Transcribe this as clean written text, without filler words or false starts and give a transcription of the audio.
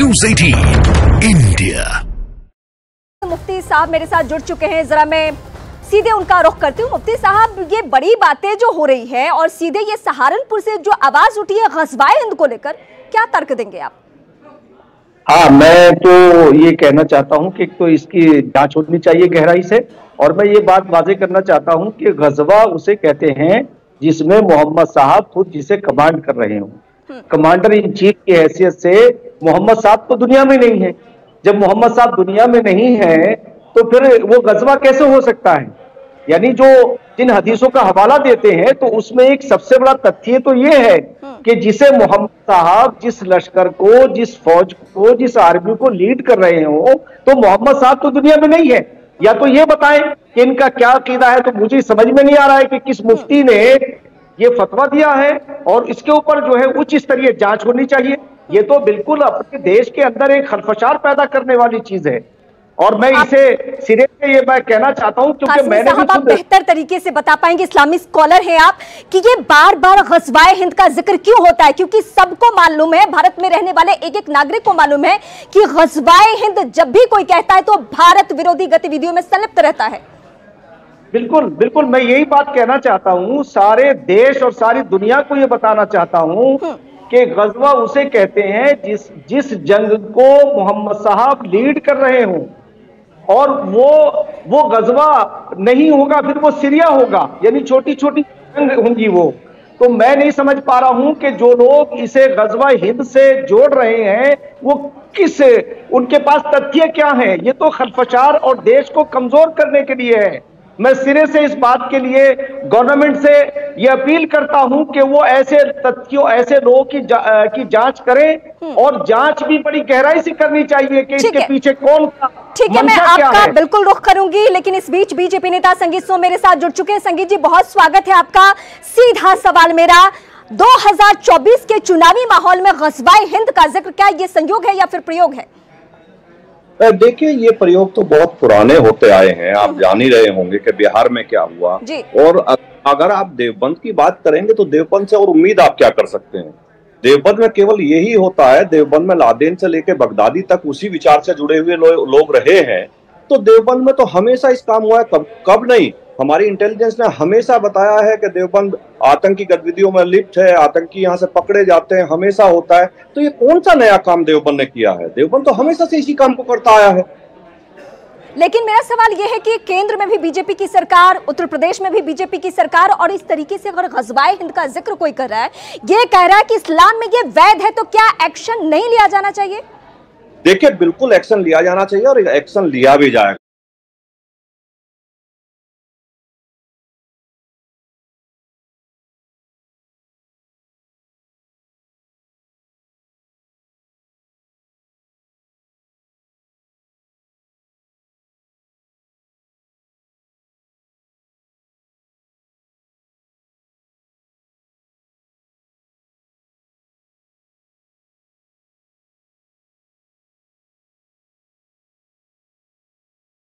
News 18 India. मुफ्ती साहब मेरे साथ जुड़ चुके हैं, जरा मैं सीधे उनका रुख करती हूँ। मुफ्ती साहब, ये बड़ी बातें जो हो रही है और सीधे ये सहारनपुर से जो आवाज उठी है ग़ज़वाए हिंद को लेकर, क्या तर्क देंगे आप? हाँ, मैं तो ये कहना चाहता हूँ कि तो इसकी जांच होनी चाहिए गहराई से, और मैं ये बात वाज़ेह करना चाहता हूँ कि ग़ज़वा उसे कहते हैं जिसमें मोहम्मद साहब खुद जिसे कमांड कर रहे हों। कमांडर इन चीफ की हैसियत से मोहम्मद साहब तो दुनिया में नहीं है। जब मोहम्मद साहब दुनिया में नहीं है तो फिर वो ग़ज़वा कैसे हो सकता है? यानी जो जिन हदीसों का हवाला देते हैं तो उसमें एक सबसे बड़ा तथ्य तो ये है कि जिसे मोहम्मद साहब जिस लश्कर को, जिस फौज को, जिस आर्मी को लीड कर रहे हो, तो मोहम्मद साहब तो दुनिया में नहीं है। या तो ये बताएं कि इनका क्या अकीदा है। तो मुझे समझ में नहीं आ रहा है कि किस मुफ्ती ने ये फतवा दिया है, और इसके ऊपर जो है उच्च स्तरीय जांच होनी चाहिए। ये तो बिल्कुल अपने देश के अंदर एक खलफशार पैदा करने वाली चीज है, और मैं इसे सिरे से ये मैं कहना चाहता हूं क्योंकि मैंने भी आप बेहतर तरीके से बता पाएंगे, इस्लामिक स्कॉलर हैं आप, कि ये बार बार ग़ज़वाए हिंद का जिक्र क्यों होता है? क्योंकि सबको मालूम है, भारत में रहने वाले एक एक नागरिक को मालूम है कि ग़ज़वाए हिंद जब भी कोई कहता है तो भारत विरोधी गतिविधियों में संलिप्त रहता है। बिल्कुल बिल्कुल, मैं यही बात कहना चाहता हूं, सारे देश और सारी दुनिया को ये बताना चाहता हूं कि ग़ज़वा उसे कहते हैं जिस जंग को मोहम्मद साहब लीड कर रहे हों, और वो ग़ज़वा नहीं होगा फिर वो सीरिया होगा, यानी छोटी छोटी जंग होंगी वो। तो मैं नहीं समझ पा रहा हूं कि जो लोग इसे ग़ज़वा हिंद से जोड़ रहे हैं वो किस, उनके पास तथ्य क्या है। ये तो खलफशार और देश को कमजोर करने के लिए है। मैं सिरे से इस बात के लिए गवर्नमेंट से ये अपील करता हूं कि वो ऐसे तथ्यों, ऐसे लोगों की जांच करें, और जांच भी बड़ी गहराई से करनी चाहिए कि इसके पीछे कौन था। ठीक है, मैं आपका बिल्कुल रुख करूंगी, लेकिन इस बीच बीजेपी नेता संगीत सोम मेरे साथ जुड़ चुके हैं। संगीत जी, बहुत स्वागत है आपका। सीधा सवाल मेरा, 2024 के चुनावी माहौल में ग़ज़वाए हिंद का जिक्र, क्या ये संयोग है या फिर प्रयोग है? देखिए, ये प्रयोग तो बहुत पुराने होते आए हैं। आप जान ही रहे होंगे कि बिहार में क्या हुआ, और अगर आप देवबंद की बात करेंगे तो देवबंद से और उम्मीद आप क्या कर सकते हैं? देवबंद में केवल यही होता है। देवबंद में लादेन से लेकर बगदादी तक उसी विचार से जुड़े हुए लोग रहे हैं। तो देवबंद में तो हमेशा इस काम हुआ है। कब नहीं, हमारी इंटेलिजेंस ने हमेशा बताया है कि देवबंद आतंकी गतिविधियों में लिप्त है, आतंकी यहाँ से पकड़े जाते हैं, हमेशा होता है। तो ये कौन सा नया काम देवबंद ने किया है? देवबंद तो हमेशा से इसी काम को करता आया है। लेकिन मेरा सवाल यह है कि केंद्र में भी बीजेपी की सरकार, उत्तर प्रदेश में भी बीजेपी की सरकार, और इस तरीके से अगर ग़ज़वाए हिंद का जिक्र कोई कर रहा है, ये कह रहा है कि इस्लाम में ये वैध है, तो क्या एक्शन नहीं लिया जाना चाहिए? देखिए, बिल्कुल एक्शन लिया जाना चाहिए, और एक्शन लिया भी जाएगा।